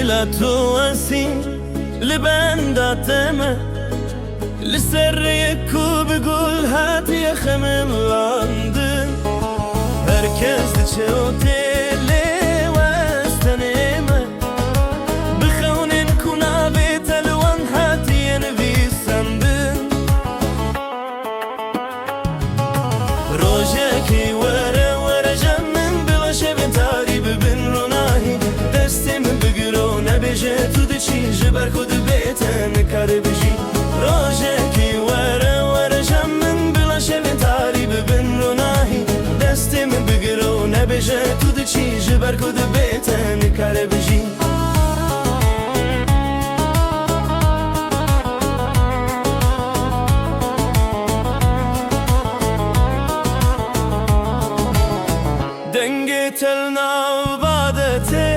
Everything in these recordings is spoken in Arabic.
لا تواسي لبندا تما لسريك وبقول هاتي يا خمم لندن هركز تشوتيلي واستنيمة بخونن كنا بيت الوان هاتي ينبي سندن روجاكي ورا جمن بلا شبن تاري ببن روناهي دستم بقرون بجت ودشي جبر خود بيتن كاربجي روجاكي ورا جمن بلا شبن تاري ببن روناهي دستم بقرون بجت ودشي جبر خود بيتن كاربجي تلنا وبعدتي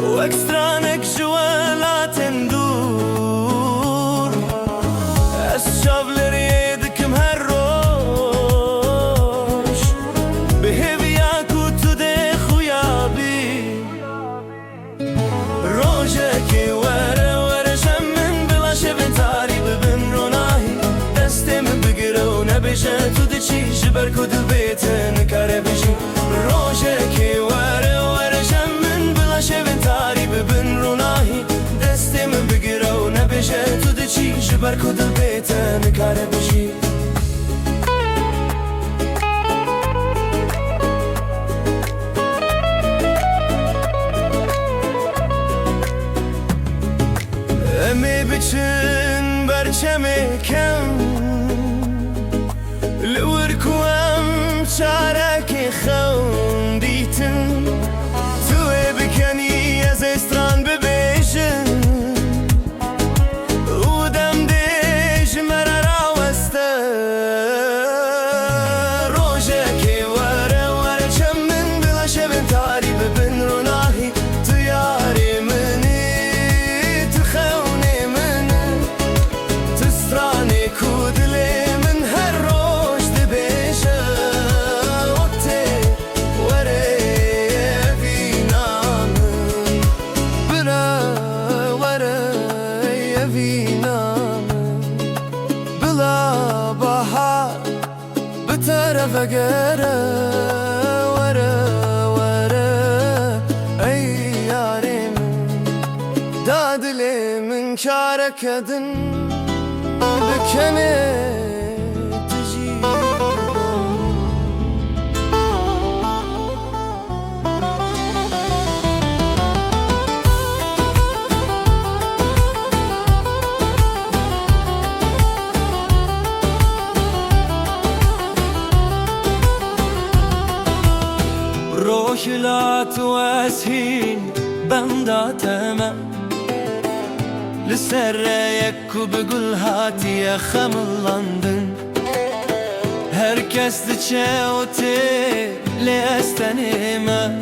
واكسترانك جوالات ندور الشاب لريدك مهروش بهبياك وتدخ ويابي روجاكي ورا جمن بلا شبن تاري ببن روناهي دستم بقرون بجت ودشي جبر كود بيتن كاربجي روجاكي ورا جمن بلا شبن تاري ببن روناهي دستم بقرون بجت ودشي جبر كود بيتن كاربجي امي بچن برچمي كم لوركوام شعرك خون ديتن توي بكني از استران ببيجن ودم ديج مرارا وسته روجاكي ورا جمن بلا شبن تاري ببن روناهي تياري مني تخوني من تسراني كودلي فقرا ورا اي ياري من دادلي من شارك دن بكني تجي روح لا تواسين بندا تمام لسريك وبقول هاتي يا خمل لندن هركز تشاوتي لاستنيمة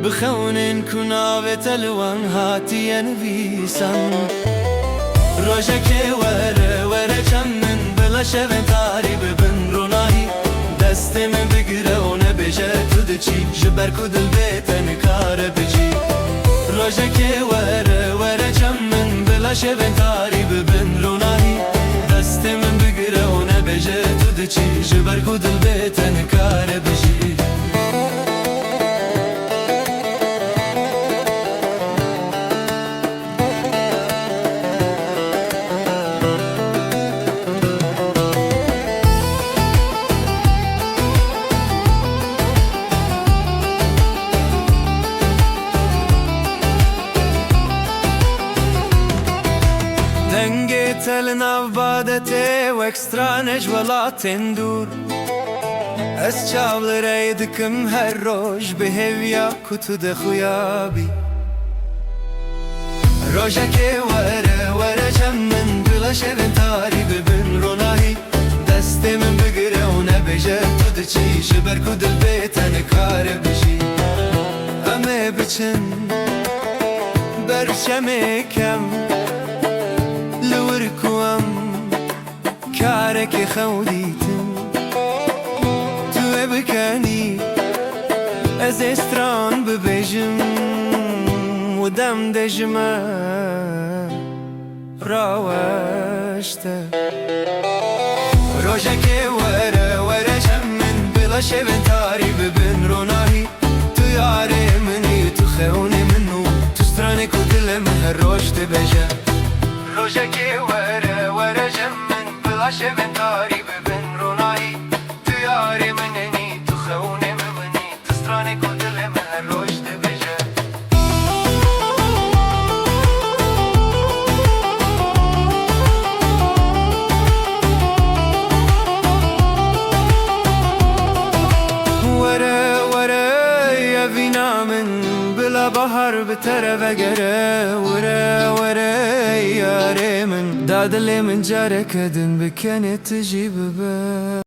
بخونن كنا بتلوان هاتي ينفيسن روجاكي ورا جمن بلا شبن تاري ببن روناهي دستم بقرون بجت ودشي جبر كود البيتن كاربجي روجاكي ورا جمن بلا شبن تاري ببن روناهي دستم بقرون بجت ودشي جبر كود البيتن كاربجي تلنا وبعدتي واكسترانج ولا تندور اسجاب لريدكم هالروج بهوياك وتدخ ويابي روجاكي ورا جمن بلا شبن تاري ببن روناهي دستي من بقرون بجت ودشي جبر كود البيتن كاربجي امي بچن برچمي كم لوركوام كارك خوديتن تو بكاني از استران ببيجن دم دجمه راوشته روجك وره جمن بلا شبن تاري ببن روناهي تو ياري مني تو خوني منو تستراني كدل من هالروش تبجه روجك وره جمن بلا شبن تاري ببن روناهي تو ياري مني تو خوني مني تستراني كدل من هالروش تبجه بلا بحر بتره وگره وره یاره من دادلی من جاره کدن بکنه تجیب به